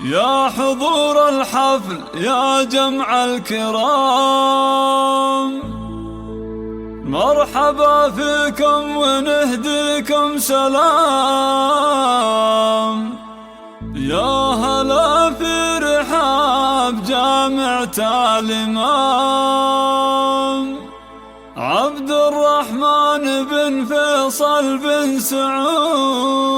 يا حضور الحفل يا جمع الكرام، مرحبا فيكم ونهديكم سلام. يا هلا في رحاب جامعة الإمام عبد الرحمن بن فيصل بن سعود.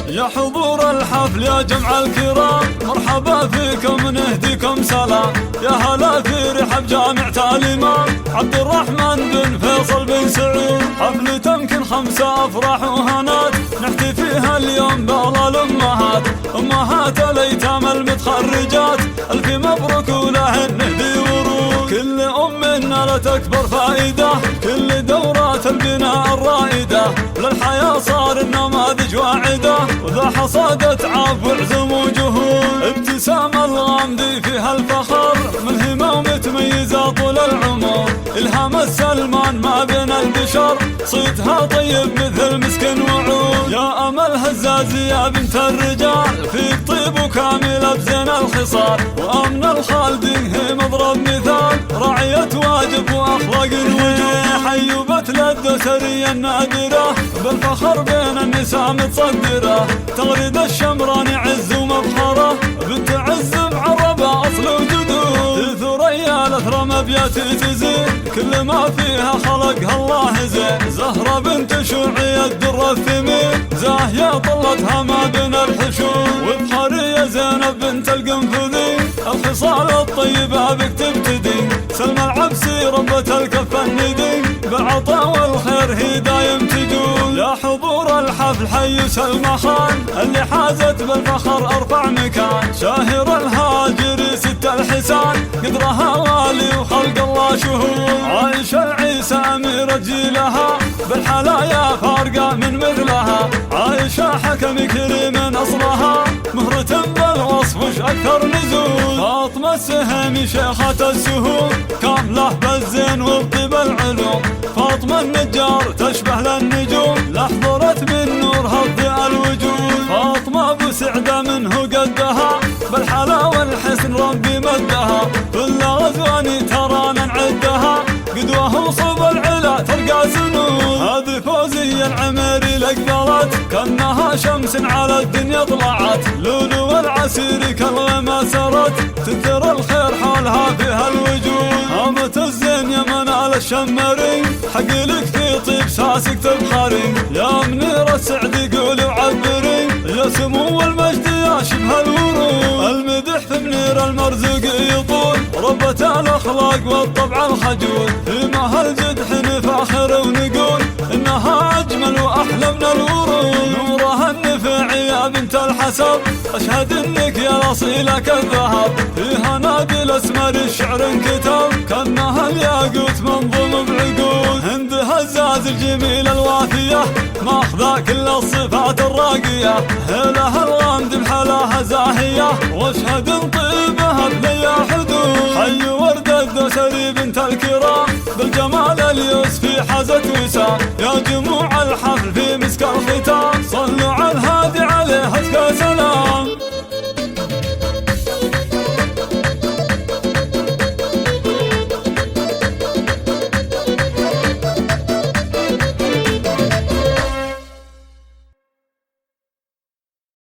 يا حضور الحفل يا جمع الكرام، مرحبا فيكم نهديكم سلام. يا هلا في رحاب جامعة الإمام عبد الرحمن بن فيصل بن سعود. حفل تمكن 5 أفراح وهنات نحتفي فيها اليوم بأغلى الأمهات، أمهات الأيتام المتخرجات. ألف مبروك ولهن نهدي ورود، كل أم نالت أكبر فائدة، كل دورات البناء الرائدة للحياة صار النماذج واعدة، وذا حصادت عاف وعزم وجهود. ابتسام الغامدي فيها الفخر، ملهمة ومتميزة طول العمر، إلهام السلمان ما بين البشر، صيتها طيب مثل مسكن وعود. يا أمل هزازي يا بنت الرجال، فيك طيب وكاملة بزين الخصال، وأمن الخالدي هي مضرب مثال، راعية واجب وأخلاق الوجود. حيوبة الدوسرية النادرة بالفخر بين النساء متصدرة، تغريد الشمراني عز ومبخرة، بنت عز معربة أصل وجدود. ثريا الأثرى مبياتي تزين، كل ما فيها خلقها الله زين. زهرة بنت شوعي الدر الثمين، زاهية طلتها ما بين الحشود. وبحرية زينب بنت القنفذي، الخصال الطيبة بك تبتدي. سلمى العبسي ربة الكف الندي، بالعطاء والخير هي دايم تجود. يا حضور الحفل حي سلمى خان، اللي حازت بالفخر أرفع مكان. شاهر الهاجري ست الحسان، قدرها غالي وخلق الله شهود. عائشة العيسى أميرة جيلها، بالحلايا فارقة من مثلها. عائشة حكم كريم أصلها، مهرة بالوصف وش أكثر نزول. فاطمة السهمي شيخة السهول، كاملة بالزين وبطيب العلوم. فاطمة النجار تشبه للنجوم، لحضرت من نورها تضيء الوجود. فاطمة أبو سعدة منه قدها، بالحلا والحسن ربي مدها. كل غزواني ترانا نعدها، قدوة وصوب العلا ترقى سنود. هذه فوزية العميري لقبلت، كأنها شمس على الدنيا طلعت. لولو والعسيري كالغما سرت، تثر الخير حولها فيها الوجود. هامة الزين يا منال الشمري، حق لك في طيب ساسك تبخري. يا منير السعد قولي وعبري، يا سمو المجد يا شبه الورود. المدح في منير المرزق يطول، ربة الأخلاق والطبع الخجول. في مهل جدح نفاخر ونقول، إنها أجمل وأحلى من الورود. نورها النفيعي يا بنت الحسب، أشهد إنك يا الأصيلة كالذهب. فيها نادي الأسمر الشعر انكتب، كأنها الياقوت منظوم بعقود. هندها الزاز الجميلة الوافية، ماخذة كل الصفات الراقية. هيلها الغامد بحلاها زاهية، واشهد ان طيبها بليا حدود. حي ورد الدوسري بنت الكرام، بالجمال اليوسفي حازت وسام. يا جموع الحفل في مسك الختام،